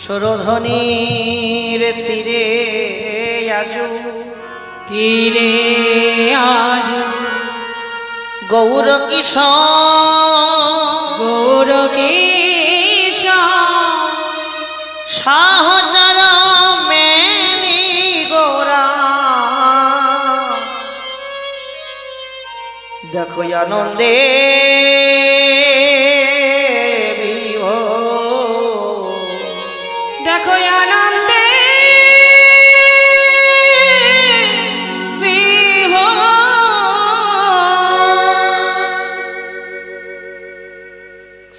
সুরধনির তীরে আজ গৌর কিশোর শাহজার মেলি গোরা দেখো আনন্দে দেখো আনন্দে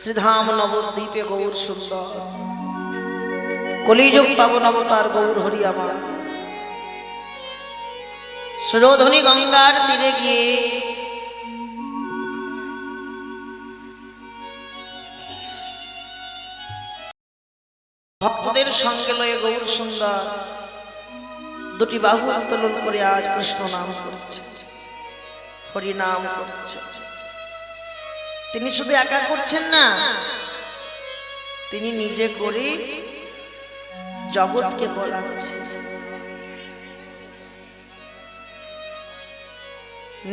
শ্রীধাম নবদ্বীপে গৌর সুন্দর কলিযুগ পাবন অবতার গৌর হরি আমার সুরধনী গঙ্গার তীরে গিয়ে ভক্তদের সঙ্গে লয়ে গৌর সুন্দর দুটি বাহু উত্তোলন করে আজ কৃষ্ণ নাম করছে, হরি নাম করছে। তিনি শুধু একা করছেন না, তিনি নিজে করে জগৎকে বলাচ্ছে,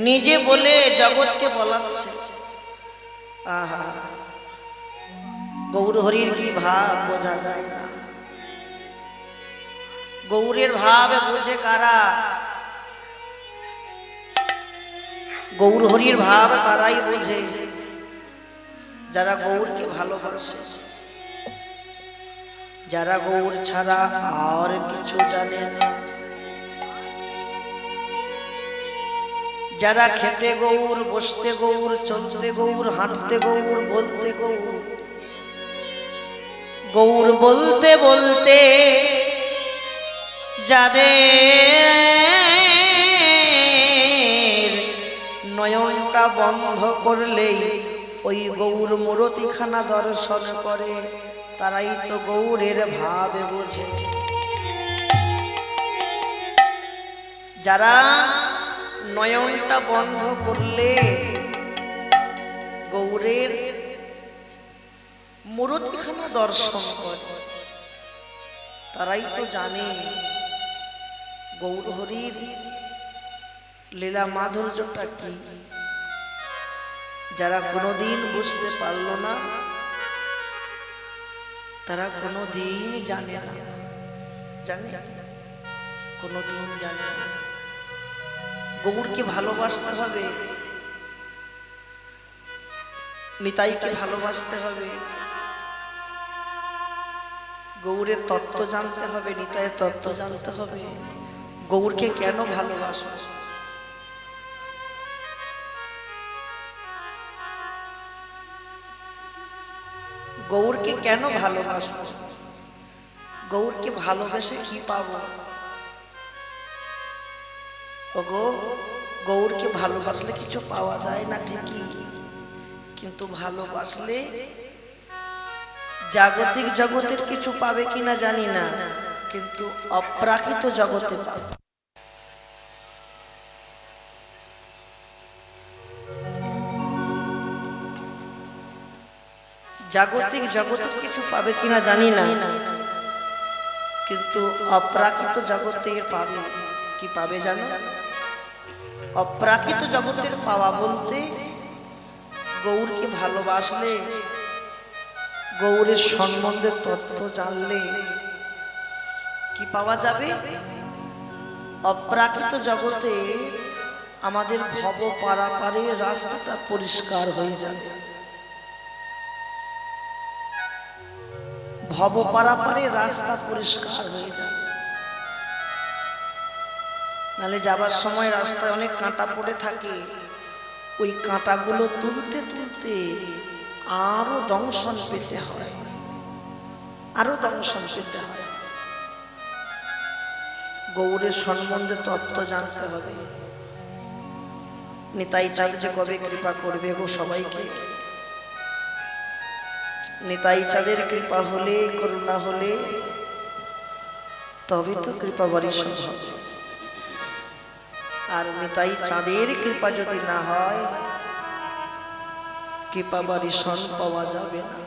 নিজে বলে জগৎকে বলাচ্ছে। আহা, গৌর হরির কি ভাব বোঝা যায় না। গৌরের ভাব বোঝে কারা? গৌর হরির ভাব তারাই বোঝে যারা গৌরকে ভালোবাসে, যারা গৌর ছাড়া আর কিছু জানে না, যারা খেতে গৌর, বসতে গৌর, চলতে গৌর, হাঁটতে গৌর, বলতে গৌর, গৌর বলতে বলতে যাদের নয়নটা বন্ধ করলেই ওই গৌর মূরতিখানা দর্শন করে, তারাই তো গৌরের ভাবে বোঝে। যারা নয়নটা বন্ধ করলে গৌরের মূরতিখানা দর্শন করে, তারাই তো জানে গৌর হরির লীলা মাধুর্যটা কি। যারা কোনোদিন বুঝতে পারল না, তারা কোনোদিন জানে না, জানে কোনোদিন জানে না। গৌরকে ভালোবাসতে হবে, নিতাইকে ভালোবাসতে হবে, গৌরের তত্ত্ব জানতে হবে, নিতাইয়ের তত্ত্ব জানতে হবে। গৌরকে কেন ভালোবাসো? গৌরকে কেন ভালোবাসো? গৌরকে ভালোবেসে কি পাবো? ওগো, গৌরকে ভালোবাসলে কিছু পাওয়া যায় না ঠিকই, কিন্তু ভালোবাসলে জাগতিক জগতের কিছু পাবে কিনা জানি না, কিন্তু অপ্রাকৃত জগতে পাবে। জাগতিক জগতের কিছু পাবে কিনা জানি না, কিন্তু অপ্রাকৃত জগতের পাবে। কি পাবে জানো? অপ্রাকৃত জগতের পাওয়া বলতে গৌরকে ভালোবাসলে, গৌরের সম্বন্ধে তথ্য জানলে কি পাওয়া যাবে? অপ্রাকৃত জগতে আমাদের ভব পারাপারের রাস্তাটা পরিষ্কার হয়ে যাবে। ভব পারাপারের রাস্তা পরিষ্কার হয়ে যাবে। নালে যাবার সময় রাস্তায় অনেক কাঁটা পড়ে থাকে, ওই কাঁটাগুলো তুলতে তুলতে আরো দংশন পেতে হয়, আরো দংশন পেতে হয়। গৌরের সম্বন্ধে তত্ত্ব জানতে হবে। নিতাই চাঁদ কবে কৃপা করবে গো সবাইকে? নিতাই চাঁদের কৃপা হলে, করুণা হলে তবে তো কৃপা বর্ষণ হবে। আর নিতাই চাঁদের কৃপা যদি না হয়, কৃপা বর্ষণ পাওয়া যাবে না।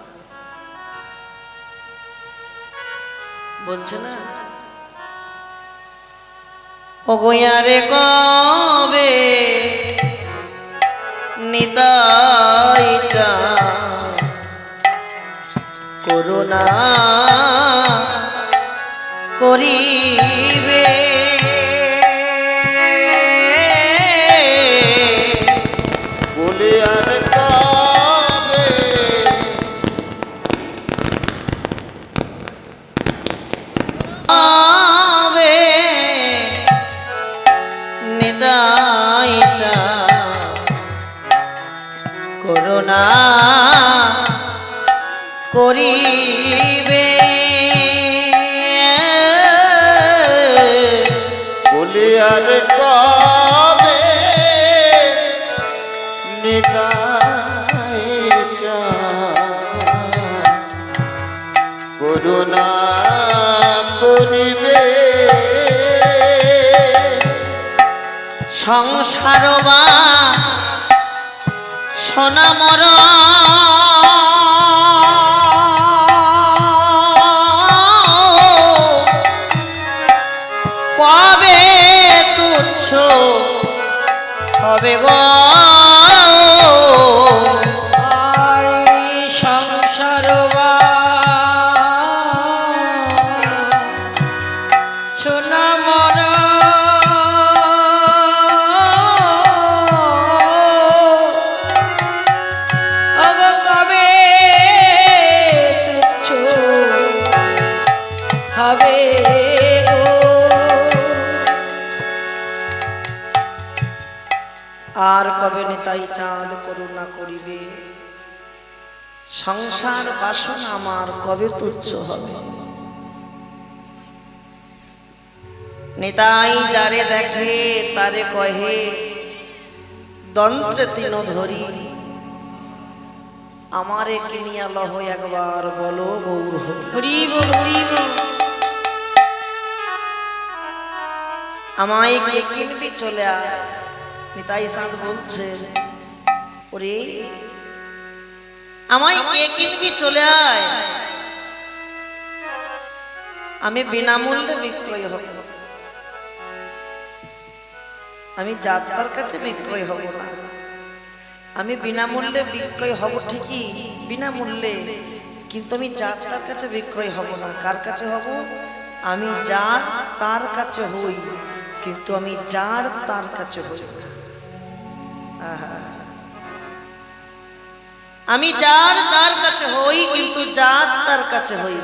বলছে না ওগোয়ারে কবে নিতাই চা করুণা করিবে বলে আর কবে আবে নিতাই চা করুণা করিবে বলে আর কবে নিতাই চাঁদ করুণা করিবে সংসার বা সোনা মর কবে তুচ্ছ হবে গো আর সংসার সোনা মর কবে তুচ্ছ হবে গো। আর কবে নিতাই চাঁদ করুণা করিবে সংসার বাসনা আমার কবে তুচ্ছ হবে নিতাই যারে দেখে তারে কহে দন্ত্রে তিন ধরি আমারে কিনিয়া লহ একবার বলো গৌর হরি হরি বল হরি বল। আমায় কে কিনবি চলে আয় নিতাই চাঁদ বলছে ওরে আমায় কে কিনবি চলে আয় আমি বিনামূল্যে বিক্রয় হব আমি যাত্রার কাছে বিক্রয় হব না আমি বিনামূল্যে বিক্রয় হব ঠিকই বিনামূল্যে কিন্তু আমি যাত্রার কাছে বিক্রয় হব না কার কাছে হব আমি যার তার কাছে হই কিন্তু আমি যার তার কাছে হই আমি যার তার কাছে হই কিন্তু যার তার কাছে হই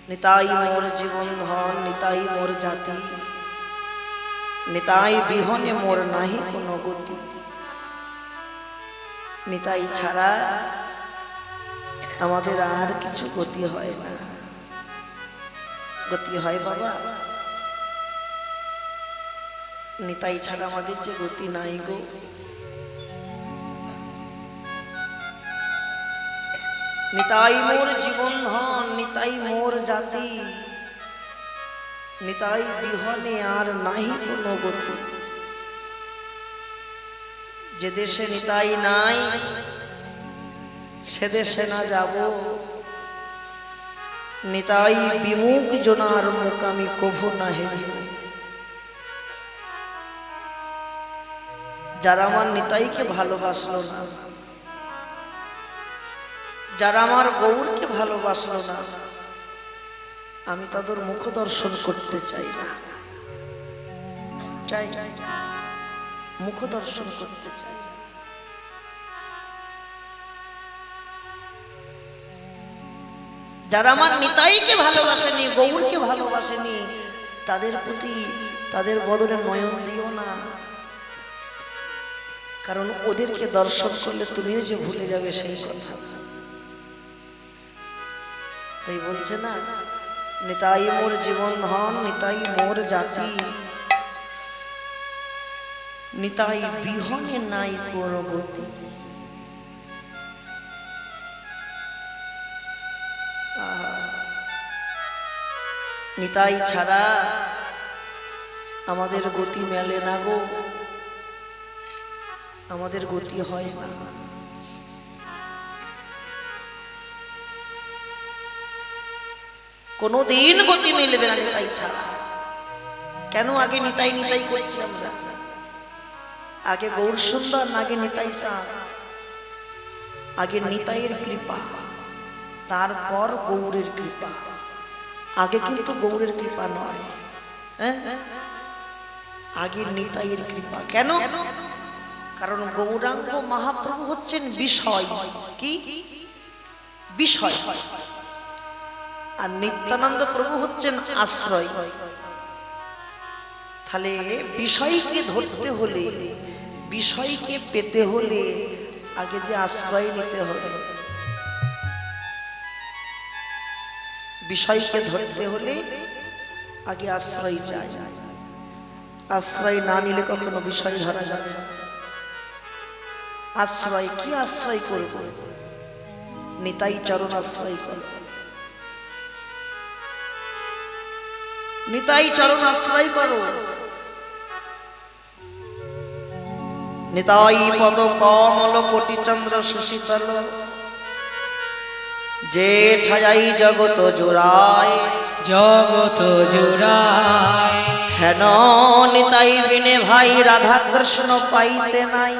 নিতাই মোর জীবন ধন নিতাই মোর জাতি নিতাই বিহনে মোর নাহি কোনো গতি নিতাই ছাড়া আমাদের আর কিছু গতি হয় না গতি হয় বাবা নিতাই ছাড়া আমাদের যে গতি নাই গো নিতাই মোর জীবন ধন নিতাই মোর জাতি নিতাই বিহনে আর নাহি কোনো গতি যে দেশে নিতাই নাই সে দেশে না যাব নিতাই বিমুখ জনার মুখ আমি কভু না হেরিব যারা আমার নিতাইকে ভালোবাসলো না যারা আমার গৌরকে ভালোবাসলো না আমি তাদের মুখ দর্শন করতে চাই না চাই মুখ দর্শন করতে চাই যারা আমার নিতাইকে ভালোবাসেনি গৌরকে ভালোবাসেনি তাদের প্রতি তাদের বদলে নয়ন দিও না কারণ ওদেরকে দর্শন করলে তুমিও যে ভুলে যাবে সেই কথা তাই বলছে না নিতাই মোর জীবন ধন নিতাই মোর জাতি নিতাই বিহনে নাই কোনো গতি নিতাই ছাড়া আমাদের গতি মেলে না গো আমাদের গতি হয় না। কোনোদিন গতি মিলবে না নিতাই ছাড়া। কেন আগে নিতাই নিতাই করছি আমরা? আগে গৌর সুন্দর না আগে নিতাই সার? আগে নিতাইয়ের কৃপা, তারপর গৌরের কৃপা। আগে কিন্তু গৌরের কৃপা নয়, আগে নিতাইয়ের কৃপা। কেন? কারণ গৌরাঙ্গ মহাপ্রভু হচ্ছেন বিষয়। কি বিষয়? আর নিত্যানন্দ প্রভু হচ্ছেন আশ্রয়। তাহলে বিষয়কে ধরতে হলে, বিষয়কে পেতে হলে আগে যে আশ্রয় নিতে হবে। বিষয়কে ধরতে হলে আগে আশ্রয় চাই। আশ্রয় না নিলে কখনো বিষয় ধরা যাবে না। আশ্রয় কি আশ্রয় করব? নিতাই চরণ আশ্রয় করব। নিতাই চরণ আশ্রয় করো। নিতাই পদ কমল কোটি চন্দ্র সুশীতল, যে ছায়াই জগত জোড়ায়, জগত জোড়ায়। হেন নিতাই বিনে ভাই রাধা কৃষ্ণ পাইতে নাই।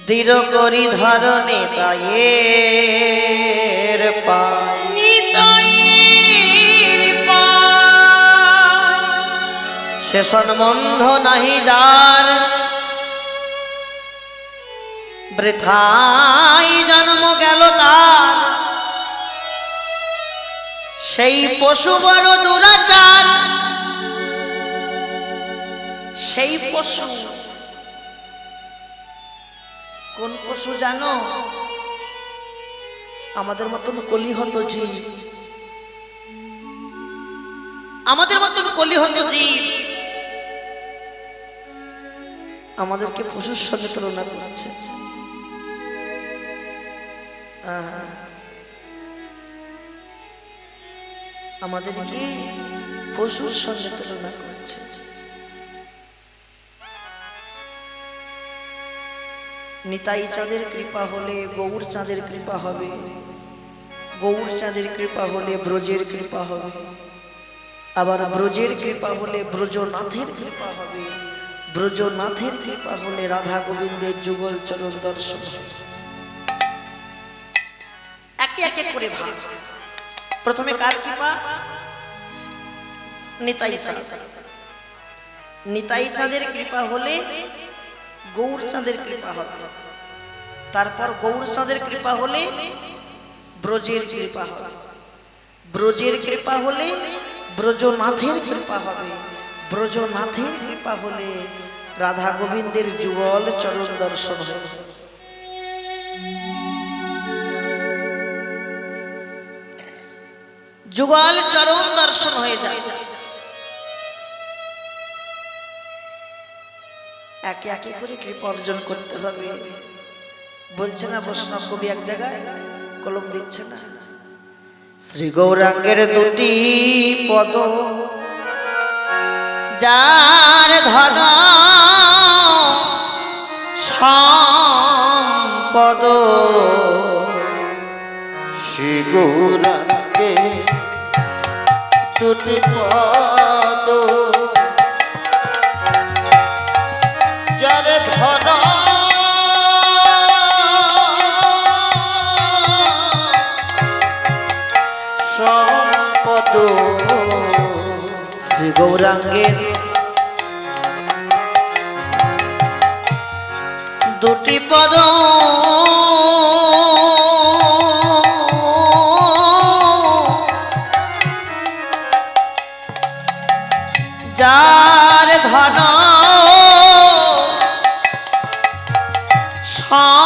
দৃঢ় করি ধর নিতাইয়ের পায়। নিতাইয়ের পায়। শেষন বন্ধ নাহি যার, বৃথাই জন্ম গেল তার। সেই পশু বড় দুরাচার, সেই পশু। কোন পশু জানো? আমাদের মতন কলিহত জীব, আমাদের মতন কলিহত জীব আমাদেরকে পশুর সঙ্গে তুলনা করছে। আমাদেরকে পশুর সঙ্গে তুলনা করছে। নিতাই চাঁদের কৃপা হলে গৌর চাঁদের কৃপা হবে, গৌর চাঁদের কৃপা হলে ব্রজের কৃপা হবে, আবার ব্রজের কৃপা হলে ব্রজনাথের কৃপা হবে, ব্রজনাথের কৃপা হলে রাধা গোবিন্দের যুগল চরণ দর্শন হবে। একে একে করে ভাগ। প্রথমে কার কৃপা? নিতাই চাঁদ। নিতাই চাঁদের কৃপা হলে গৌর চাঁদের কৃপা হবে, তারপর গৌর চাঁদের কৃপা হলে ব্রজের কৃপা হবে, ব্রজের কৃপা হলে ব্রজনাথের কৃপা হবে, ব্রজনাথের কৃপা হলে রাধা গোবিন্দের যুগল চরণ দর্শন হবে। যুগল চরণ দর্শন হয়ে যায়। একে একে করে কৃপা অর্জন করতে হবে। বলছে না বৈষ্ণব কবি এক জায়গায়, কলম দিচ্ছে না, শ্রী গৌরাঙ্গের দুটি পদ যার ধন সম্পদ। শ্রী গৌরাঙ্গে দুটি পদ যার ধন সম্পদ। শ্রী গৌরাঙ্গের দুটি পদ যার ধন সম্পদ।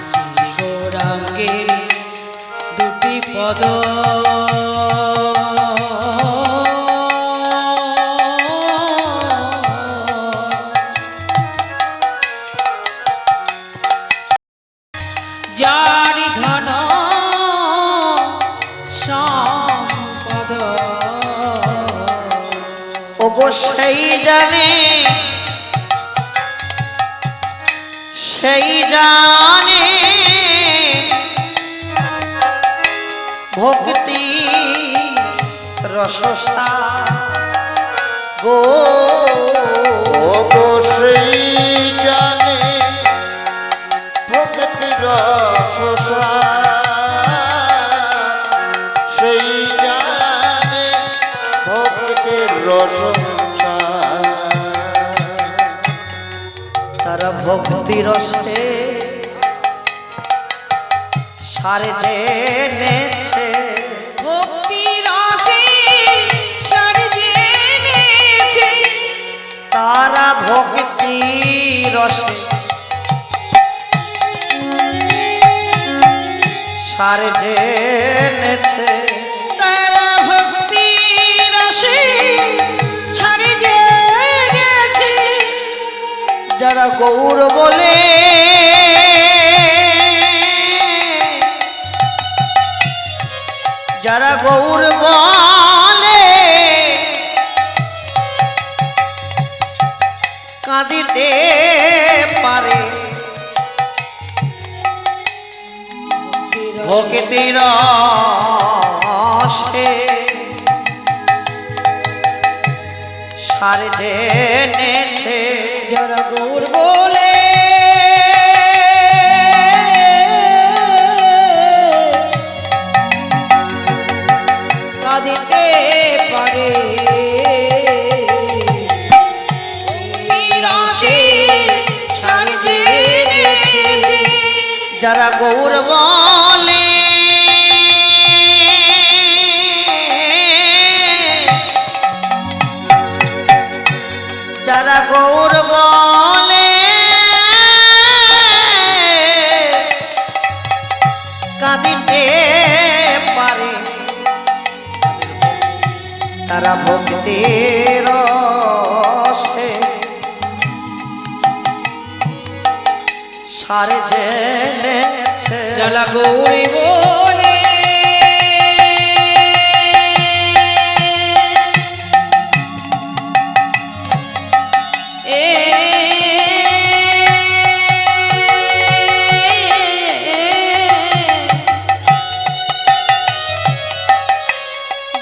শ্রী গৌরাঙ্গের দুটি পদ যার ধন সম্পদ। ওগো সেই জানে ভক্তি রসসা গো ওগো সেই জানে ভক্তি রসসা সেই জানে ভক্তির রসসা তারা ভক্তি রসে সারে জেনেছে ভক্তি রসে সার জেনেছে তারা ভক্তি রসে সারে জেনেছে তারা ভক্তি রসে সার জেনেছে যারা গৌর বলে যারা গৌর বলে কাঁদিতে পারে ভক্তির রসে সার জেনেছে যারা গৌর বলে কাঁদিতে পারে রসে সার জেনেছে যারা গৌর বলে যারা গৌর বলে কাঁদিতে পারে তারা ভক্তির রসে সারে জেনেছে যারা গৌরী বলে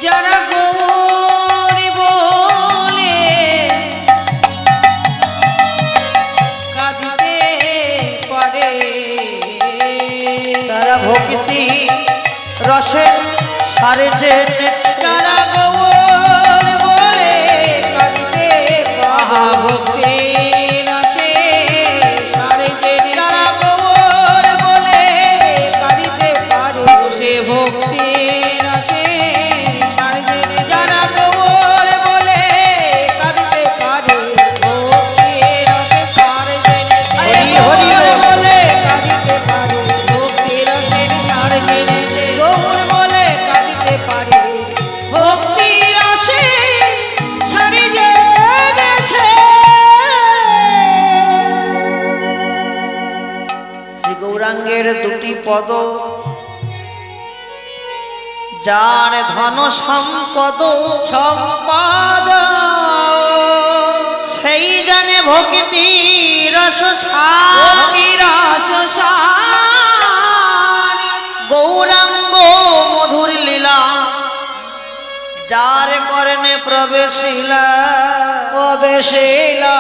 যারা গৌরী বলে কাঁদিতে পারে তারা ভক্তি রসে সারে জেনেছে যারা গৌর বলে কাঁদিতে পারে ভক্তি রসে সারে জেনে যারা গৌর বলে কাঁদিতে পারে সে ভক্তি রসে সারে জেনে যারা গৌর বলে কাঁদিতে পারে ভক্তি রসে সারে জেনে হরি হরি বলে কাঁদিতে পারে ভক্তি রসে সারে জেনে গৌর বলে কাঁদিতে পারে ভক্তি রসে সারে জেনেছে শ্রী গৌরাঙ্গের দুটি পদ যার ধন সম্পদ সম্পাদ সেই জানে ভক্তি রস রস সার গৌরাঙ্গ মধুর লীলা যার করণে প্রবেশিলা অবেশেলা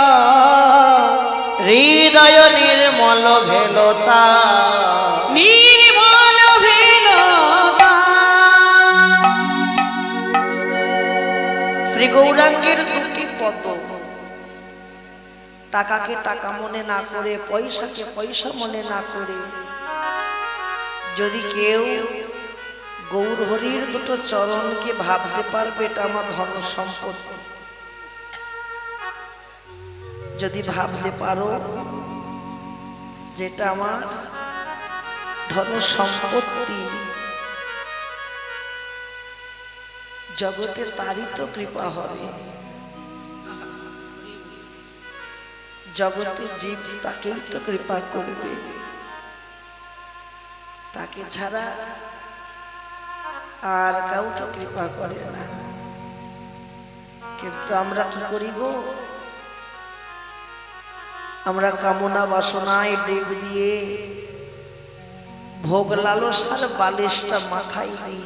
হৃদয় নির্মল ভেলতা নির্মল ভেলতা শ্রী গৌরাঙ্গের দুটি পদ টাকাকে টাকা মনে না করে পয়সাকে পয়সা মনে না করে যদি কেউ গৌর হরির দুটো চরণকে ভাবতে পারবে এটা আমার ধন সম্পত্তি যদি ভাবতে পারো যেটা আমার ধন সম্পত্তি জগতে তারই তো কৃপা হবে জগতে জীব তাকেই তো কৃপা করবে তাকে ছাড়া আর কাউকে কৃপা করে না কিন্তু আমরা কি করি গো, আমরা কামনা বাসনায় ডুব দিয়ে ভোগ লালসার বালিশটা মাথায় দিই,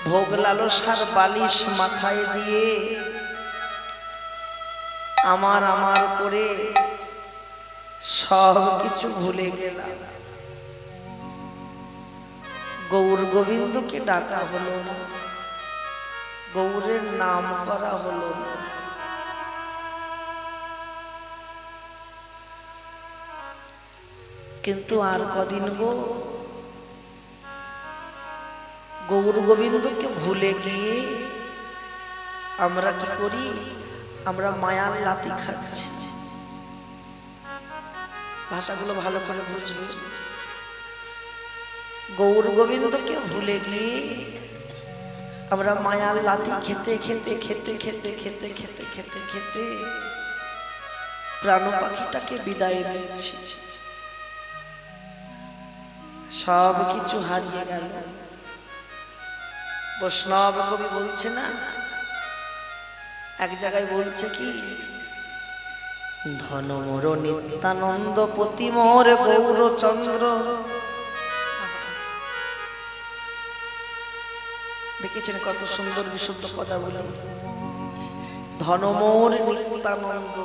ভোগ লালসার বালিশ মাথায় দিয়ে আমার আমার করে সব কিছু ভুলে গেলাম। গৌর গোবিন্দকে ডাকা হলো না, গৌরের নাম করা হলো না। কিন্তু আর কদিন গো, গৌর গোবিন্দকে ভুলে গিয়ে আমরা কি করি, আমরা মায়ার লাথি খাচ্ছি। ভাষাগুলো ভালো করে বুঝবে। গৌর গোবিন্দকে ভুলে গিয়ে আমরা মায়ার লাথি খেতে খেতে খেতে খেতে খেতে খেতে খেতে খেতে প্রাণ পাখিটাকে বিদায় দিচ্ছি। সব কিছু হারিয়ে গেল। বৈষ্ণব কবি বলছে না, এক জায়গায় বলছে কি, ধন মোর নিত্যানন্দ পতি মোর গৌরচন্দ্র। দেখেছেন কত সুন্দর বিশুদ্ধ কথা বলে, ধন মোর নিত্যানন্দ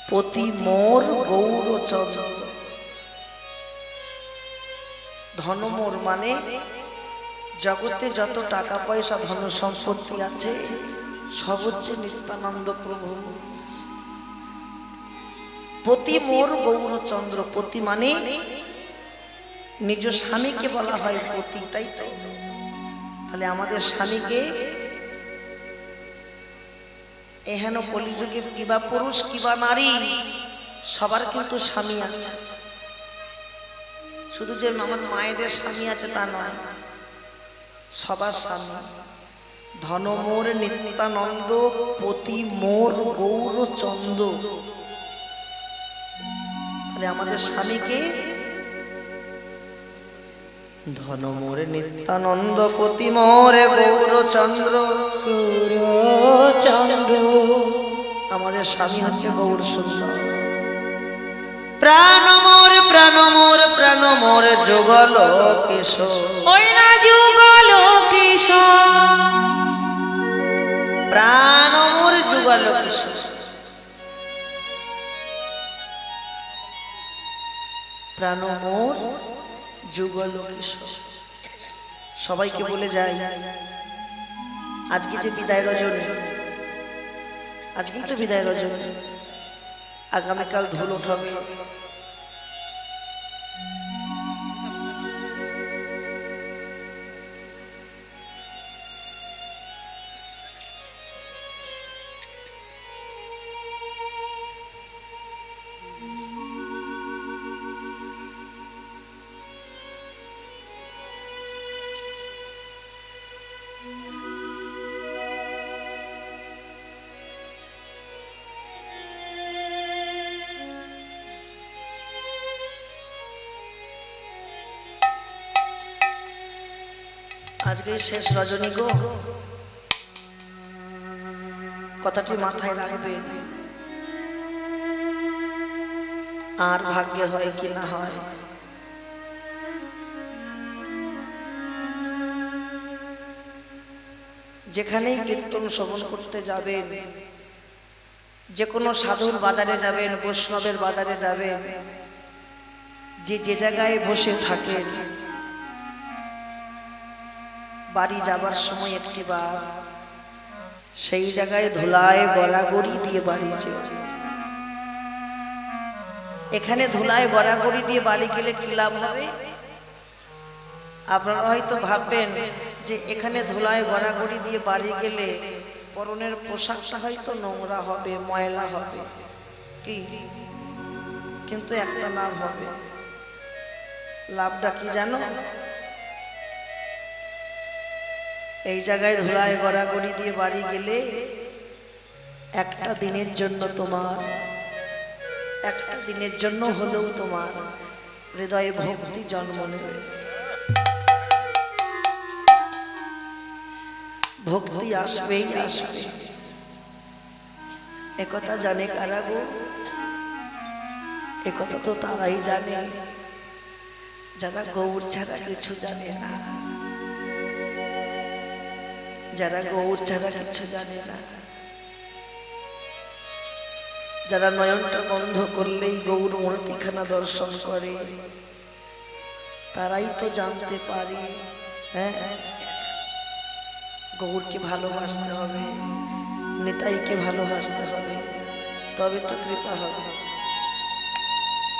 পতি মোর গৌরচন্দ্র। ধন মোর মানে জগতে যত টাকা পয়সা ধন সম্পত্তি আছে সব হচ্ছে নিত্যানন্দ প্রভু। পতি মোর গৌরচন্দ্র, পতি মানে নিজ স্বামীকে বলা হয় পতি, তাই তো? তাহলে আমাদের স্বামীকে এহেন কলিযুগে কিবা পুরুষ কিবা নারী সবার কিন্তু স্বামী আছে। শুধু যে আমার মায়েদের স্বামী আছে তা নয়, সবার স্বামী। ধন মোর নিত্যানন্দ পতি মোর গৌরচন্দ্র। তাহলে আমাদের স্বামীকে ধন মোর নিত্যানন্দ পতি মোর গৌরচন্দ্র। গৌরচন্দ্র আমাদের স্বামী হচ্ছে গৌর সুন্দর। প্রাণ মোর প্রাণ মোর প্রাণ মোর যুগল কিশোর। ওই না যুগল কিশোর। প্রাণ মোর যুগল কিশোর। প্রাণ মোর যুগল কিশোর। সবাইকে বলে যায় আজকে যে বিদায় রজনী, আজকেই তো বিদায় রজনী, আগামীকাল ধুল উঠাবে। আজকে শেষ রজনী গো, কথাটি মাথায় রাখবেন। আর ভাগ্যে হয় কি না হয়, যেখানেই কীর্তন শ্রবণ করতে যাবেন, যে কোনো সাধুর বাজারে যাবেন, বৈষ্ণবের বাজারে যাবেন, যে যে জায়গায় বসে থাকেন, বাড়ি যাবার সময় একটি বার সেই জায়গায় ধুলায় গড়াগড়ি দিয়ে বাড়ি যেও। এখানে ধুলায় গড়াগড়ি দিয়ে বাড়ি গেলে কি লাভ হবে? আপনারা হয়তো ভাববেন যে এখানে ধুলায় গড়াগড়ি দিয়ে বাড়ি গেলে পরনের পোশাকটা হয়তো নোংরা হবে, ময়লা হবে, কি? কিন্তু একটা লাভ হবে। লাভটা কি জানো? এই জায়গায় ধুলায় গড়াগড়ি দিয়ে বাড়ি গেলে একটা দিনের জন্য তোমার, একটা দিনের জন্য হলেও তোমার হৃদয়ে ভক্তি জন্ম নেবে। ভক্তি আসবেই আসবে। একথা জানে কারা গো? একথা তো তারাই জানে যারা গৌর ছাড়া কিছু জানে না, যারা গৌর ছাড়া কিছু জানে না, যারা নয়নটা বন্ধ করলেই গৌর মূর্তিখানা দর্শন করে, তারাই তো জানতে পারে হ্যাঁ গৌরকে ভালোবাসতে হবে, নিতাইকে ভালোবাসতে হবে, তবে তো কৃপা হবে।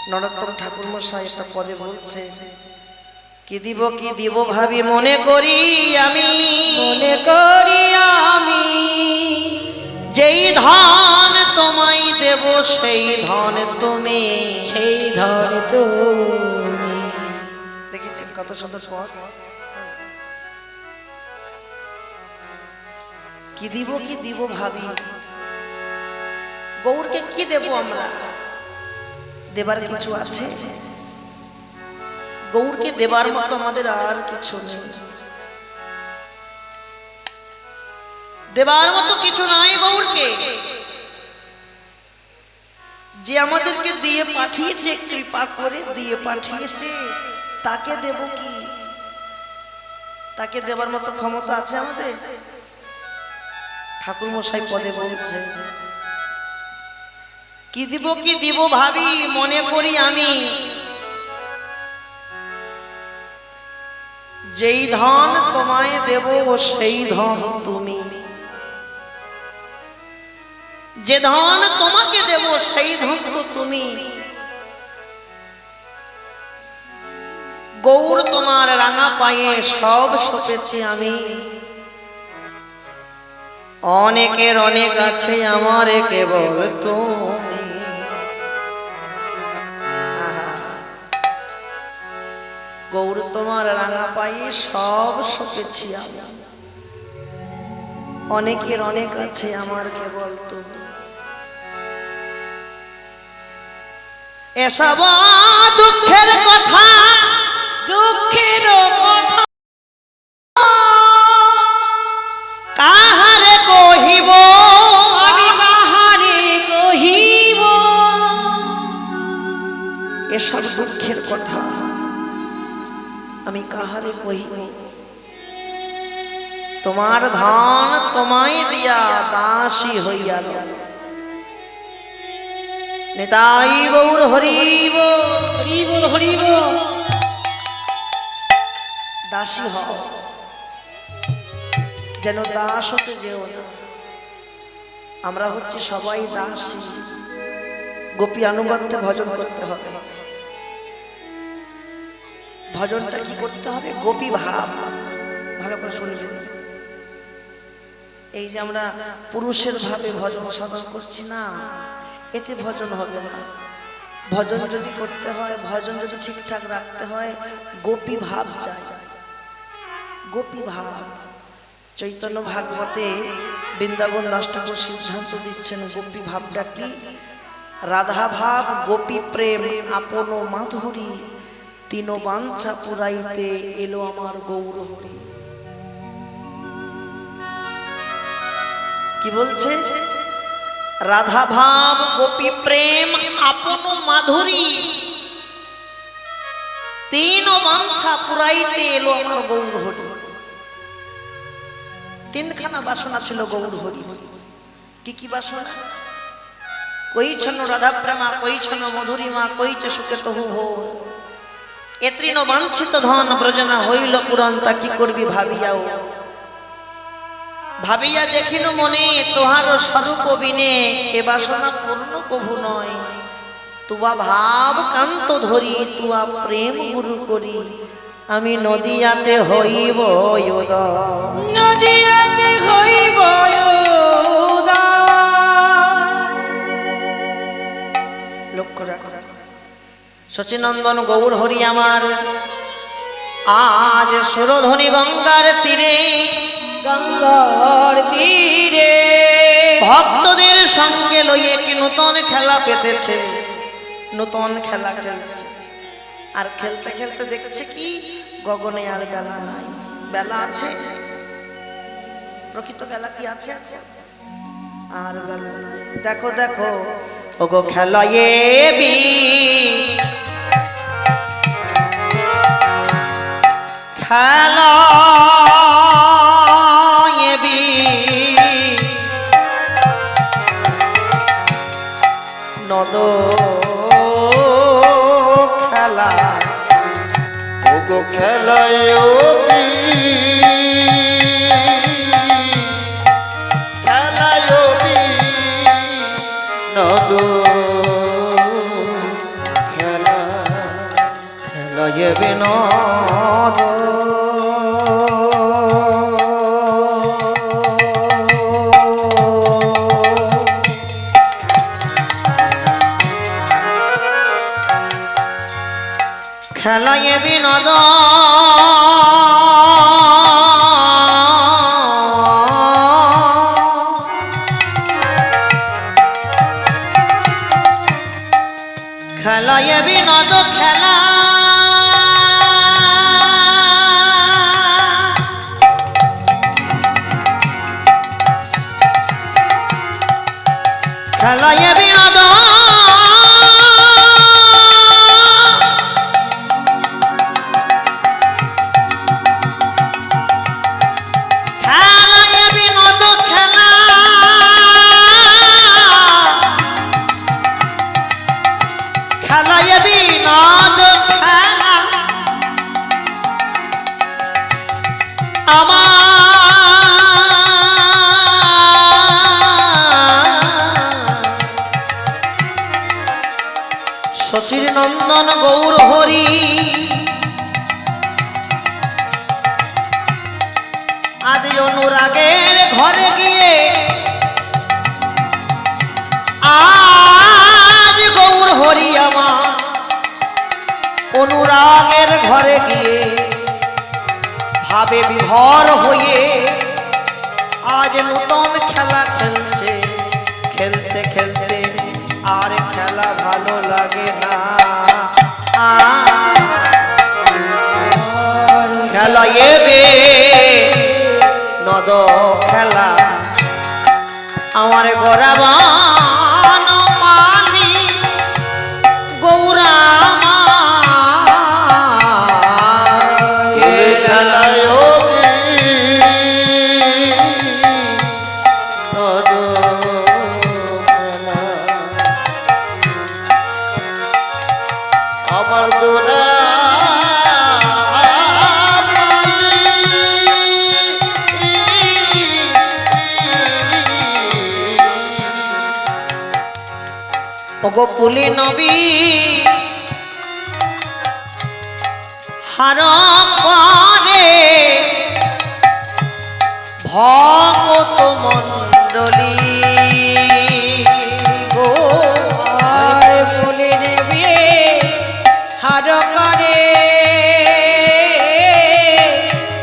নরোত্তম ঠাকুর মশাই একটা পদে বলছে, কি দিব ভাবি মনে করি আমি, মনে করি আমি যেই ধন তোমায় দেব সেই ধন তুমি, সেই ধরে তুমি। দেখেছেন কত সুন্দর পদ। কি দিব ভাবি, গৌরকে কি দেব আমরা? দেবার কিছু আছে? গৌরকে দেবার মতো আমাদের আর কিছু নেই, দেবার মতো কিছু নাই গৌরকে। যে আমাদেরকে দিয়ে পাঠিয়েছে, কৃপা করে দিয়ে পাঠিয়েছে, তাকে দেব কি? তাকে দেবার মতো ক্ষমতা আছে আমাদের? ঠাকুর মশাই পদে বলছে, কি দিব ভাবি মনে করি আমি, যেই ধন তোমায় দেব সেই ধন তুমি, যে ধন তোমাকে দেব সেই ধন তো তুমি। গৌর তোমার রাঙা পায়ে সব সপেছি আমি, অনেকের অনেক আছে আমার কেবল তুমি। গৌর তোমার রাঙা পায়ে সব সপেছি আমি, অনেকের অনেক আছে আমার কেবল তুমি। এসব দুঃখের কথা, দুঃখের কথা কাহারে কহিব আমি কাহারে কহিব, এসব দুঃখের কথা আমি কাহারে কহিব? তোমার ধন তোমায় দিয়া দাসী হইয়া নিতাই গৌর হরিব, হরিব হরিব। দাসী হও, যেন দাস হতে যেও না। আমরা হচ্ছি সবাই দাসী। গোপী আনুগত্যে ভজন করতে হবে। ভজনটা কি করতে হবে? গোপী ভাব। ভালো করে শুনবেন। এই যে আমরা পুরুষের ভাবে ভজন সাধন করছি না, এতে ভজন হবে না। ভজন যদি করতে হয়, ভজন যদি ঠিকঠাক রাখতে হয়, গোপী ভাব চাই। গোপী ভাব। চৈতন্য ভাগবতে বৃন্দাবন দাস ঠাকুর সিদ্ধান্ত দিচ্ছেন গোপী ভাবটা কি? রাধা ভাব, গোপী প্রেম, আপন মাধুরী, তিন বাঞ্ছা পুরাইতে এলো আমার গৌর হরি। কি বলছে? রাধা ভাব, গোপী প্রেম, আপন মাধুরী, তিন বাঞ্ছা পুরাইতে এলো আমার গৌর হরি। তিনখানা বাসনা ছিল গৌর হরি। কি কি বাসনা? কইছন্ন রাধা প্রেমা, কইছন্ন মধুরিমা, কইছে সুখে তহু হো। এ তৃণ বাঞ্ছিত ধন ব্রজনা হইল পুরাণ, তা কি করবি ভাবিয়াও। ভাবিয়া দেখিল মনে তোহার স্বরূপ বিনে, এ বাসনা পূর্ণ কভু নয়। তুবা ভাব কান্ত ধরি, তুয়া প্রেম গুরু করি, আমি নদিয়াতে হইব উদয়। নদিয়াতে হইব উদয়। লক্ষ্য রাখো। শচীনন্দন গৌর হরি আমার আজ সুরধ্বনি গঙ্গার তীরে, গঙ্গার তীরে ভক্তদের সঙ্গে লইয়ে কি নূতন খেলা পেতেছে, নূতন খেলা খেলছে। আর খেলতে খেলতে দেখছে কি গগনে আর বেলা নাই। বেলা আছে প্রকৃত বেলা কি আছে আছে আর বেলা নাই। দেখো দেখো ওগো খেলায়ে বি খেলায়ে বি নদ খেলা ওগো খেলায় ও বি খেলায় ও বি নদ খেলা খেলায়ে বিনোদ খেলায়ে বিনোদ খেলায়ে বিনোদ খেলা খেলায়ে বিনোদ খেলায়ে বিনোদ খেলা খেলায়ে বিনোদ খেলা শশীর নন্দন গৌর হরি আজ অনুরাগের ঘরে গিয়ে আজ গৌর হরি আমার অনুরাগের ঘরে গিয়ে ভাবে বিভোর হয়ে আজ নতুন খেলা খেলছে খেলতে খেলতে আর খেলা ভালো লাগে না খেলা এবে নদ খেলা আমার গোরাবান মালি গৌরা খেলায় ও বি নদ খেলা আমার গোরা ওগো পুলি নবী হার করে ভগত মণ্ডলী গো আর ফুলে নেবে হার করে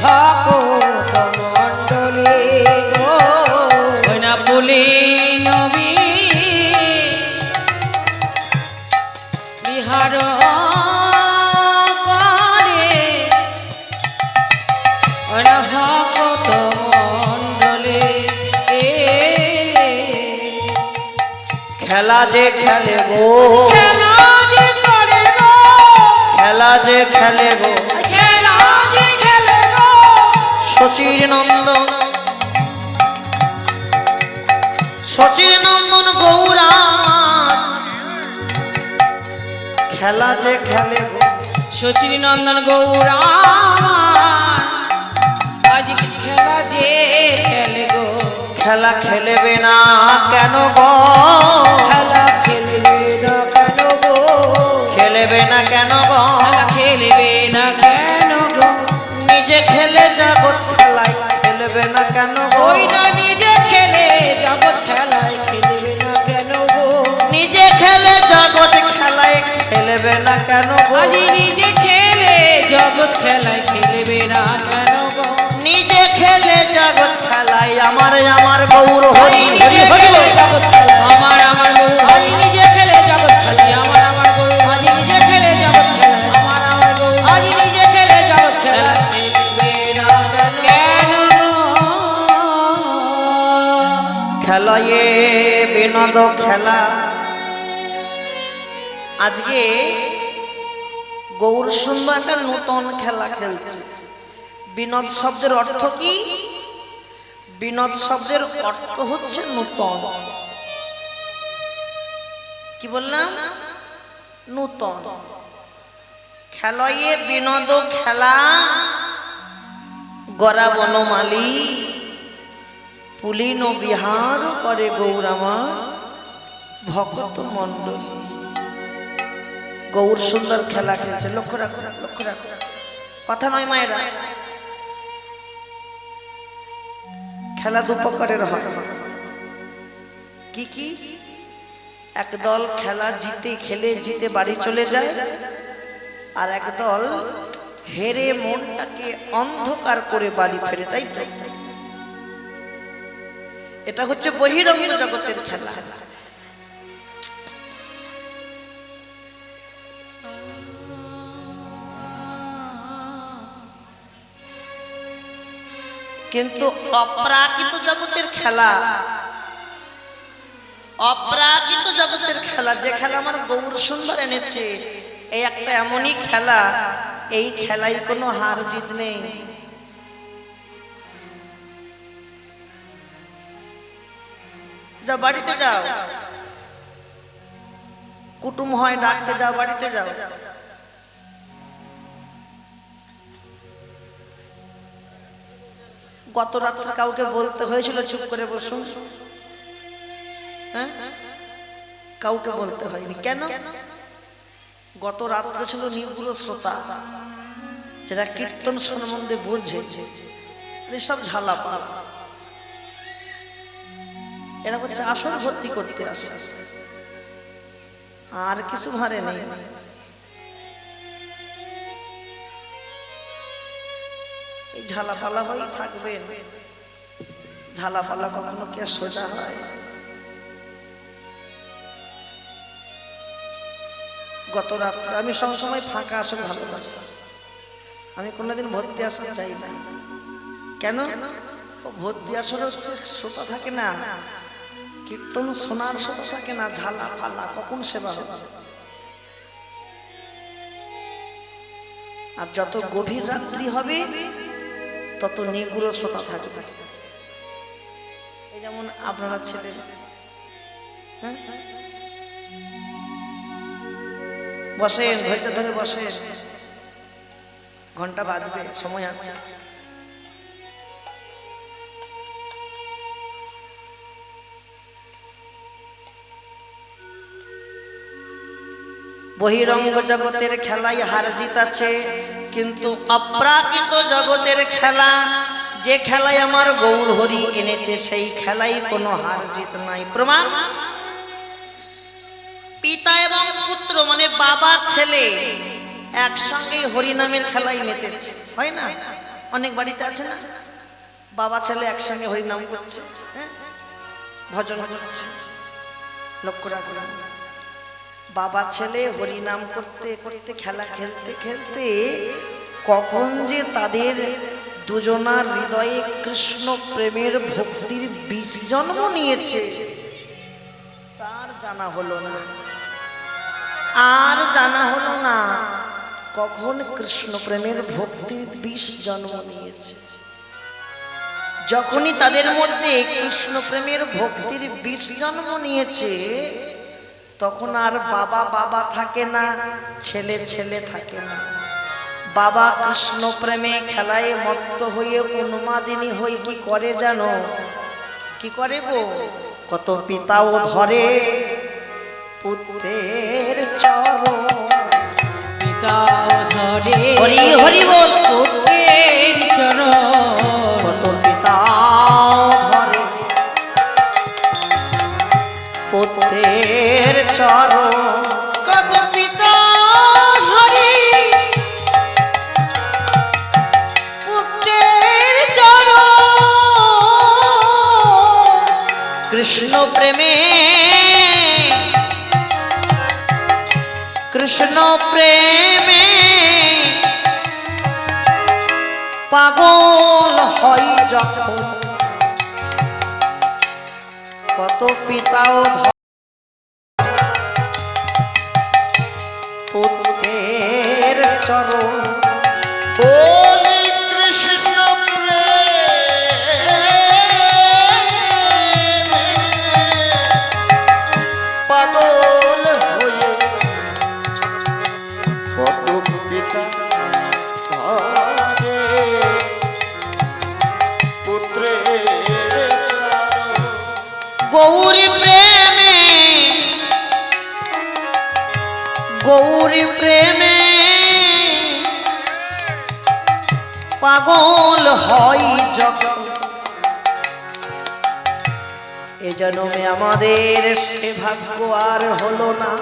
ভক্ত মণ্ডলী গো ওই না ফুলে নবী বিহার করে ওই না ভক্ত মণ্ডলী খেলা যে খেলে গো খেলা যে করে গো খেলা যে খেলে গো খেলা যে খেলে গো শশীর নন্দন শশীর নন্দন গৌরা খেলা যে খেলে গো শচীর নন্দন গৌরা আজ খেলা যে খেলে গো খেলা খেলবে না কেন গো খেলা খেলবে না কেন গো খেলবে না কেন গো খেলা খেলবে না কেন গো নিজে খেলে জগৎ খেলায় খেলবে না কেন গো ওই না নিজে খেলে জগৎ খেলায় খেলবে না কেন গো নিজে খেলে জগৎ খেলায় খেলবে না কেন গো আজ নিজে খেলে জগৎ খেলায় খেলবে না কেন গো নিজে খেলে জগৎ খেলায় আমার আমার গৌর হরি হরি নিজে হরি খেলে জগৎ খেলায় আমার আমার গরু আজ নিজে খেলে জগৎ খেলায় আমার আমার গরু আজ নিজে খেলে জগৎ খেলায় আমার আমার গরু আজ নিজে খেলে জগৎ খেলায় খেলবে না কেন গো খেলায়ে বিনোদ খেলা। আজকে গৌর সুন্দর একটা নতুন খেলা খেলছে। বিনোদ শব্দের অর্থ কি? বিনোদ শব্দের অর্থ হচ্ছে নূতন। কি বললাম? নূতন। খেলায়ে বিনোদ খেলা গড়া বনমালী পুলিন বিহার করে গৌরামা ভক্ত মন্ডল। গৌর সুন্দর খেলা খেলছে। লক্ষ্য রাখো, লক্ষ্য রাখো, কথা নয় মায়েরা। খেলা দু প্রকারের হয়। কি কি? একদল খেলা জিতে খেলে জিতে বাড়ি চলে যায়, আর একদল হেরে মনটাকে অন্ধকার করে বাড়ি ফেরে। তাই তো? এটা হচ্ছে বহিরঙ্গ জগতের খেলা। কিন্তু অপ্রাকৃত জগতের খেলা, অপ্রাকৃত জগতের খেলা, যে খেলা আমার গৌর সুন্দর এনেছে, এই একটা এমনই খেলা, এই খেলায় কোনো হার জিত নেই। যাও বাড়িতে যাও, কুটুম হয় ডাকতে যাও, বাড়িতে যাও। গত রাত্রে কাউকে বলতে হয়েছিল চুপ করে বসুন? হ্যাঁ, কাউকে বলতে হয়নি। কেন? গত রাত্রে ছিল নিগুড় শ্রোতা, যারা কীর্তন সম্বন্ধে বোঝে, সব ঝালাপালা। এরা বলছে আসল ভর্তি করতে আসে, আর কিছু ভারে নেই। এই ঝালাপালা হয়েই থাকবেন। ঝালাপালা কখনো কি আর সোজা হয়? গত রাত্রে আমি সবসময় ফাঁকা আসন ভালোবাসি, আমি কোনোদিন ভর্তি আসন চাই না। কেন? ও ভর্তি আসন হচ্ছে শ্রোতা থাকে না, কীর্তন শোনার শ্রোতা থাকে না, ঝালাপালা কখন সেবা হবে। আর যত গভীর রাত্রি হবে তত নিগুড় শ্রোতা থাকবে। এই যেমন আপনারা ছেলে, হ্যাঁ, বসেন, ধৈর্য ধরে বসেন, ঘন্টা বাজবে, সময় আছে। বহিরঙ্গ জগতের খেলায় হার জিত আছে, কিন্তু অপ্রাকৃত জগতের খেলা, যে খেলায় আমার গৌর হরি এনেছে, সেই খেলায় কোনো হার জিত নাই। প্রমাণ? পিতা এবং পুত্র মানে বাবা ছেলে একসঙ্গে হরিনামের খেলায় মেতেছে, হয় না? অনেক বাড়িতে আছে না, বাবা ছেলে একসঙ্গে হরিনাম করছে, ভজন করছে। লক্ষ্য রাখলাম, বাবা ছেলে হরিনাম করতে করতে, খেলা খেলতে খেলতে কখন যে তাদের দুজনার হৃদয়ে কৃষ্ণ প্রেমের ভক্তির বীজ জন্ম নিয়েছে তার জানা হলো না, আর জানা হলো না কখন কৃষ্ণ প্রেমের ভক্তির বীজ জন্ম নিয়েছে। যখনই তাদের মধ্যে কৃষ্ণ প্রেমের ভক্তির বীজ জন্ম নিয়েছে, তখন আর বাবা বাবা থাকে না, ছেলে ছেলে থাকে না। বাবা কৃষ্ণ প্রেমে খেলায় মত্ত হয়ে উন্মাদিনী হয়ে কি করে জানো? কি করে গো? কত পিতাও ধরে পুত্রের চরণ, পিতাও ধরে হরি হরি বল পুত্রের চরণ। কত পিতাও ধরে পুত্রের চরণ, কত পিতা ধরে পুত্রের চরণ। কৃষ্ণ প্রেমে, কৃষ্ণ প্রেমে পাগল হয় যখন, কত পিতাও পুত্রের চরণ বলি কৃষ্ণ প্রেমে পাগল হয়ে কত পিতা ধরে পুত্রের চরণ। গৌরী প্রেমে গৌরী প্রেমে পাগল হয় যখন এ জন্মে আমাদের সে ভাগ্য আর হলো না।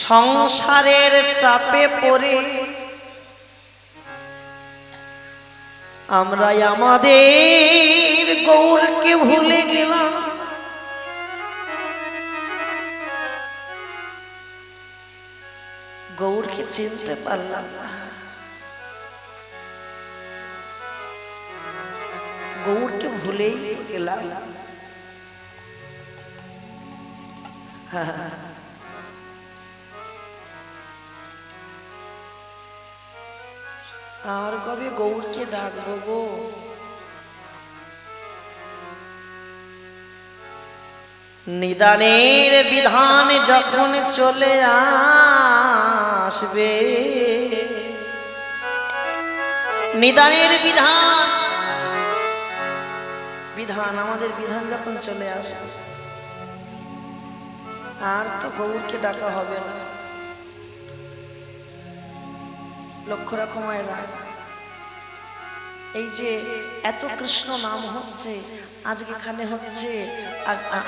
সংসারের চাপে পড়ে আমরা আমাদের গৌরকে ভুলে গেলাম। গৌরকে চিনতে পারলাম না। গৌরকে ভুলেই তো গেলাম। আর কবে গৌরকে ডাকবো গো? নিদানের বিধান যখন চলে আসবে, নিদানের বিধান বিধান আমাদের বিধান যখন চলে আসবে, আর তো গৌরকে ডাকা হবে না। লক্ষ্য রাখো মায়েরা, এই যে এত কৃষ্ণ নাম হচ্ছে, আজকে এখানে হচ্ছে,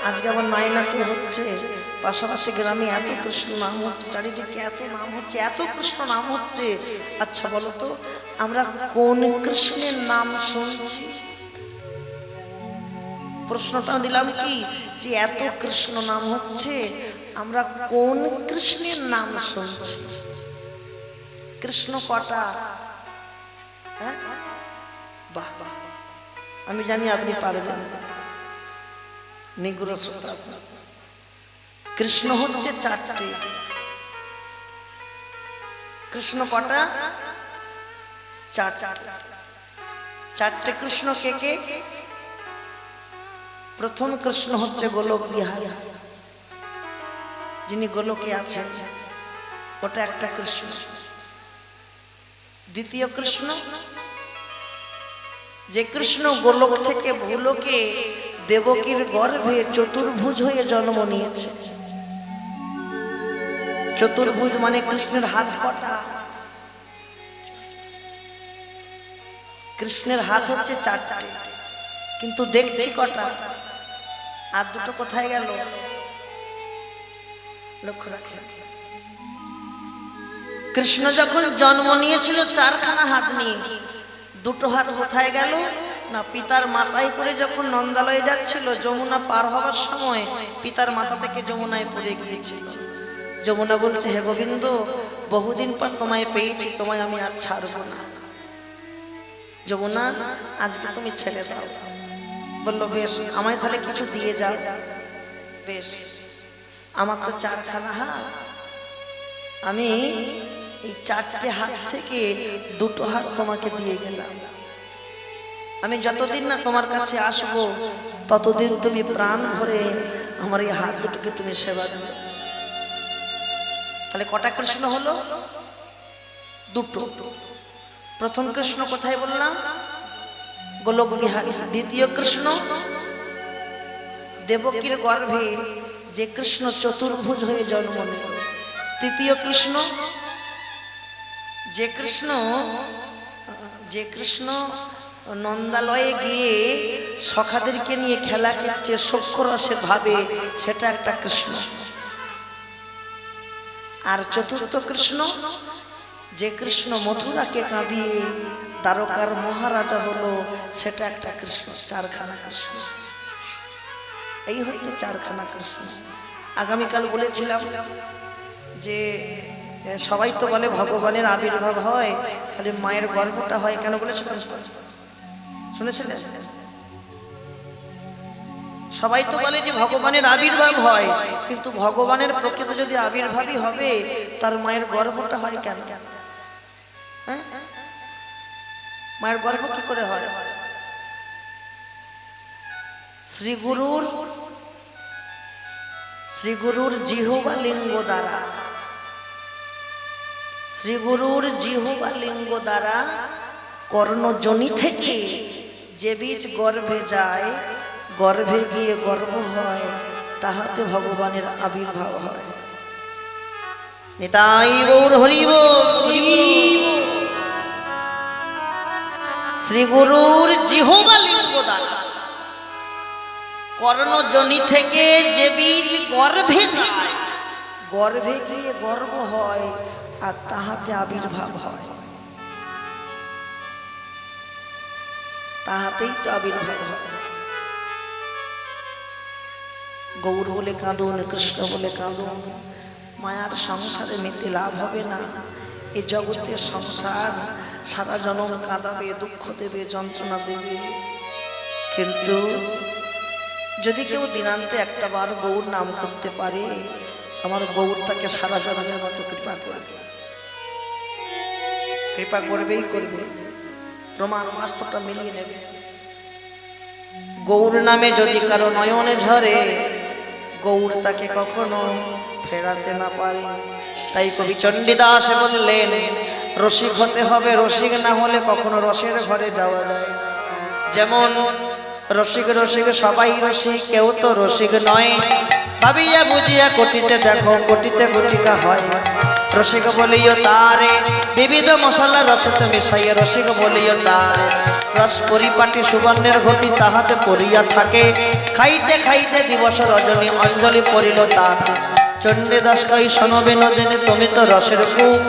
আজকে আবার নাইনাতে হচ্ছে, পাশাপাশি গ্রামে এত কৃষ্ণ নাম হচ্ছে, চারিদিকে এত নাম হচ্ছে, এত কৃষ্ণ নাম হচ্ছে। আচ্ছা বলো তো, আমরা কোন কৃষ্ণের নাম শুনছি? প্রশ্নটা দিলাম কি, যে এত কৃষ্ণ নাম হচ্ছে, আমরা কোন কৃষ্ণের নাম শুনছি? কৃষ্ণ কটা? হ্যাঁ, বাহ বাহ, আমি জানি আপনি পারবেন। নিগুড় কৃষ্ণ হচ্ছে চারটে। কৃষ্ণ কটা? চারটে কৃষ্ণ কে কে? প্রথম কৃষ্ণ হচ্ছে গোলক বিহারী, যিনি গোলকে আছেন, ওটা একটা কৃষ্ণ। দ্বিতীয় কৃষ্ণ, যে কৃষ্ণ গোলক থেকে ভূলোকে দেবকীর গর্ভে চতুর্ভুজ হয়ে জন্ম নিয়েছে। চতুর্ভুজ মানে কৃষ্ণের হাত কটা? কৃষ্ণের হাত হচ্ছে চারটে, কিন্তু দেখছি কটা? আর দুটো কোথায় গেল? লক্ষ্য রাখে, কৃষ্ণ যখন জন্ম নিয়েছিল চারখানা হাত নিয়ে, দুটো হাত কোথায় গেল না? পিতার মাথায় করে যখন নন্দালয়ে যাচ্ছিল, যমুনা পার হওয়ার সময় পিতার মাথা থেকে যমুনায় পড়ে গিয়েছিল। যমুনা বলছে, হে গোবিন্দ, বহুদিন পর তোমায় পেয়েছি, তোমায় আমি আর ছাড়বো না। যমুনা, আজকে তুমি ছেড়ে দাও। বললো, বেশ, আমায় তাহলে কিছু দিয়ে যাও। বেশ, আমার তো চারখানা হাত, আমি এই চারটে হাত থেকে দুটো হাত তোমাকে দিয়ে গেলাম। আমি যতদিন না তোমার কাছে আসবো, ততদিন তুমি প্রাণ ভরে আমার এই হাত দুটোকে তুমি সেবা দিও। তাহলে কটা কৃষ্ণ হলো? দুটো। প্রথম কৃষ্ণ কোথায় বললাম? গোলক বিহারী। দ্বিতীয় কৃষ্ণ দেবকীর গর্ভে যে কৃষ্ণ চতুর্ভুজ হয়ে জন্ম নিল। তৃতীয় কৃষ্ণ, যে কৃষ্ণ নন্দালয়ে গিয়ে সখাদেরকে নিয়ে খেলা খেলছে সক্ষরসে ভাবে, সেটা একটা কৃষ্ণ। আর চতুর্থ কৃষ্ণ, যে কৃষ্ণ মথুরাকে কাঁদিয়ে দ্বারকার মহারাজা হলো, সেটা একটা কৃষ্ণ। চারখানা কৃষ্ণ, এই হচ্ছে চারখানা কৃষ্ণ। আগামীকাল বলেছিলাম যে সবাই তো বলে ভগবানের আবির্ভাব হয়, খালি মায়ের গর্ভটা হয় কেন বলেছিলাম? শুনেছিলেন? সবাই তো বলে যে ভগবানের আবির্ভাব হয়, কিন্তু ভগবানের প্রকৃত যদি আবির্ভাবই হবে তার মায়ের গর্ভটা হয় কেন? হ্যাঁ, মায়ের গর্ভ কি করে হয়? শ্রীগুরুর জিহ্বা লিঙ্গ দ্বারা, শ্রীগুরুর জিহ্বা লিঙ্গ দ্বারা কর্ণজনি থেকে যে বীজ গর্ভে যায়, গর্ভে গিয়ে গর্ভ হয়, তাহাতে ভগবানের আবির্ভাব হয়। নিতাই গৌর হরি বল। শ্রীগুরুর জিহ্বা লিঙ্গ দ্বারা কর্ণজনি থেকে যে বীজ গর্ভে যায়, গর্ভে গিয়ে গর্ভ হয়, আর তাহাতে আবির্ভাব হয়, তাহাতেই তো আবির্ভাব হয়। গৌর বলে কাঁদুন, কৃষ্ণ বলে কাঁদুন, মায়ার সংসারে মেতে লাভ হবে না। এই জগতের সংসার সারা জনম কাঁদাবে, দুঃখ দেবে, যন্ত্রণা দেবে, কিন্তু যদি কেউ দিনান্তে একটা বার গৌর নাম করতে পারে, আমার গৌর তাকে সারা জনমের মতো কৃপা করবে, কৃপা করবেই করবে। প্রমাণ বাস্তবটা মিলিয়ে নেবে। গৌর নামে যদি কারো নয়নে ঝরে, গৌর তাকে কখনো ফেরাতে না পারে। তাই কবি চণ্ডীদাস বললেন, রসিক হতে হবে, রসিক না হলে কখনো রসের ঘরে যাওয়া যায়। যেমন রসিক রসিক সবাই রসিক, কেউ তো রসিক নয়। ভাবিয়া বুঝিয়া কোটিতে দেখো, কোটিতে গুটিকা হয়। রসিক বলিও তারে বিবিধ মশলা রসতে মিশাইয়া, রসিক বলিও তারে রস পরিপাটি সুবর্ণের ঘটি তাহাতে পড়িয়া থাকে। খাইতে খাইতে দিবস রজনী অঞ্জলি পড়িল তাতে। চণ্ডীদাস কই শোনো বিনোদিনী, তুমি তো রসের কূপ,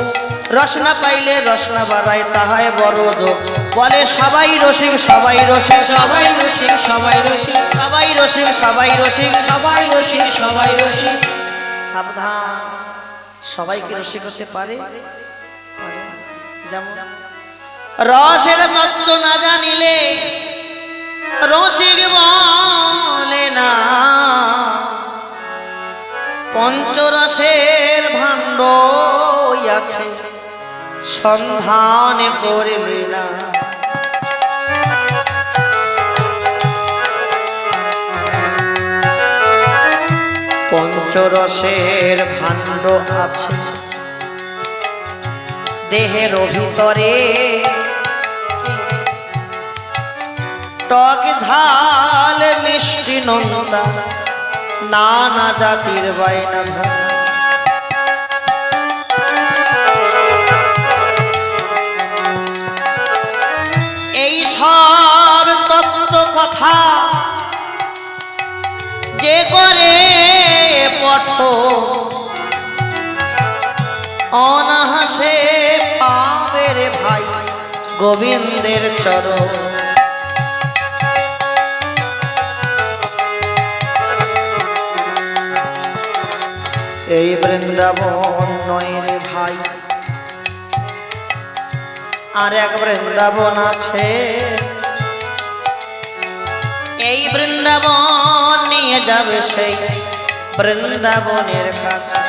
রস না পাইলে রস না বাড়ায়, তাহাই বড় দুঃখ। বলে সবাই রসিক, সবাই রসিক, সবাই রসিক, সবাই রসিক, সবাই রসিক, সবাই রসিক, সবাই রসিক, সবাই রসিক। সাবধান, সবাই কি রসিক হতে পারে? পারে না। যেমন রসের তত্ত্ব না জানিলে রসিক বলে না, পঞ্চরসের ভাণ্ড আছে সন্ধান করলে না। পঞ্চরসের ভাণ্ড আছে দেহের ভিতরে, টক ঝাল মিষ্টি নোনতা নানা জাতির বায়না ধরা। এই সব তত্ত্ব কথা যে করে পঠন, অনাহাসে পাবে রে ভাই গোবিন্দের চরণ। এই বৃন্দাবন নয় রে ভাই, আর এক বৃন্দাবন আছে। এই বৃন্দাবন নিয়ে যাবে সেই বৃন্দাবনের কাছে।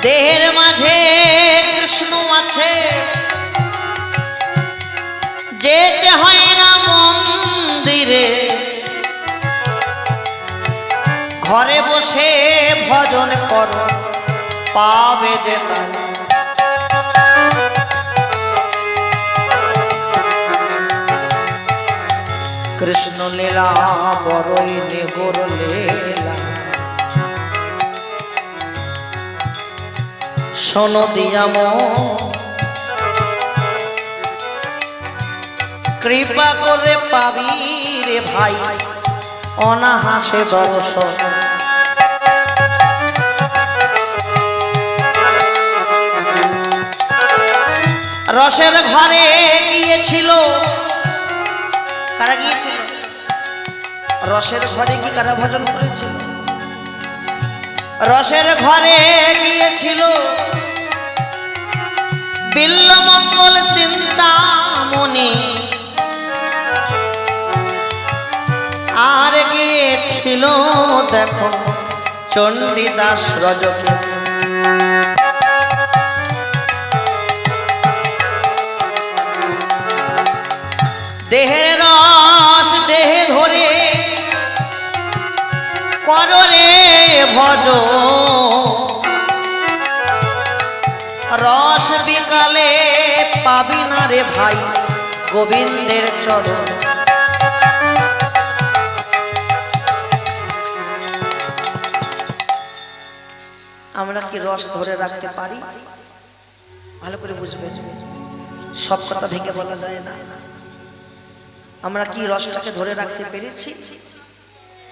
দেহের মাঝে কৃষ্ণ আছে, যেতে হয় না মন্দিরে, ঘরে বসে ভজন করো পাবে যে তার। কৃষ্ণ লীলা বড়ই নিগুর লীলা, শোনো দিয়াম কৃপা করে পাবি রে ভাই অনাহাসে দর্শন। রসের ঘরে গিয়েছিল, কারা গিয়েছিল? রসের ঘরে কি কারা ভজন করেছিল? রসের ঘরে গিয়েছিল বিল্লমঙ্গল চিন্তামণি আর গিয়েছিল দেখো চণ্ডীদাস রজকে। দেহের রস দেহে ধরে কররে ভজ, রস বিকালে পাবি না রে ভাই গোবিন্দের চরণ। আমরা কি রস ধরে রাখতে পারি? ভালো করে বুঝবে, সব কথা ভেঙে বলা যায় না। আমরা কি রসটাকে ধরে রাখতে পেরেছি?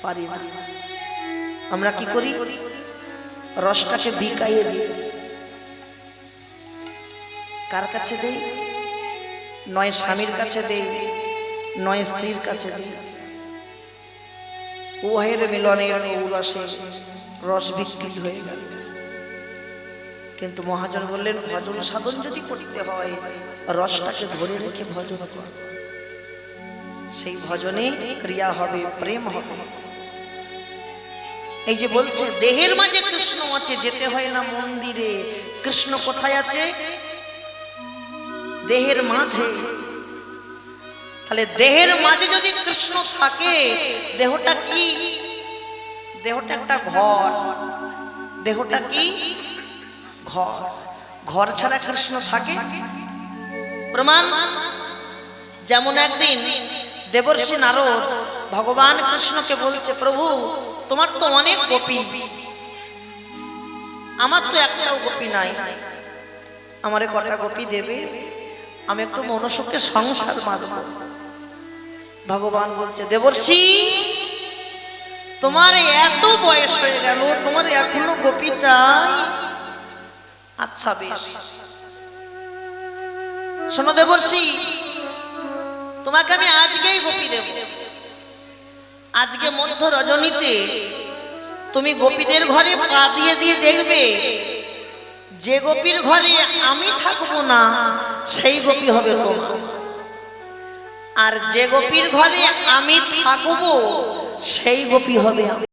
পারি না। আমরা কি করি? রসটাকে বিকাইয়ে দিই। কার কাছে দেই? নয় স্বামীর কাছে দেই, নয় স্ত্রীর কাছে দেই। উভয়ের মিলনের ঔরসে রস বিক্রি হয়ে গেল। কিন্তু মহাজন বললেন, ভজন সাধন যদি করতে হয় রসটাকে ধরে রেখে ভজন কর। সেই ভজনে ক্রিয়া হবে, প্রেম হবে। এই যে বলছে দেহের মাঝে কৃষ্ণ আছে, যেতে হয় না মন্দিরে। কৃষ্ণ কোথায় আছে? দেহের মাঝে। তাহলে দেহের মাঝে যদি কৃষ্ণ থাকে, দেহটা কি? দেহটা একটা ঘর। দেহটা কি? ঘর। ঘর ছাড়া কৃষ্ণ থাকে? প্রমাণ। যেমন একদিন দেবর্ষি নারদ ভগবান কৃষ্ণকে বলছে, প্রভু তোমার তো অনেক গোপী, আমার তো একটাও গোপী নাই, আমারে কটা গোপী দেবে, আমি একটু মনুষ্যকে সংসার বাঁধব। ভগবান বলছে, দেবর্ষি তোমার এত বয়স হয়ে গেল, তোমার এখনো গোপী চাই? আচ্ছা বেশ, শোনো দেবর্ষি, তোমাকে আমি আজকেই গোপী দেব। আজকে মধ্য রজনীতে তুমি গোপীদের ঘরে পা দিয়ে দিয়ে দেখবে, যে গোপীর ঘরে আমি থাকবো না সেই গোপী হবে তোমার, আর যে গোপীর ঘরে আমি থাকবো সেই গোপী হবে আমি।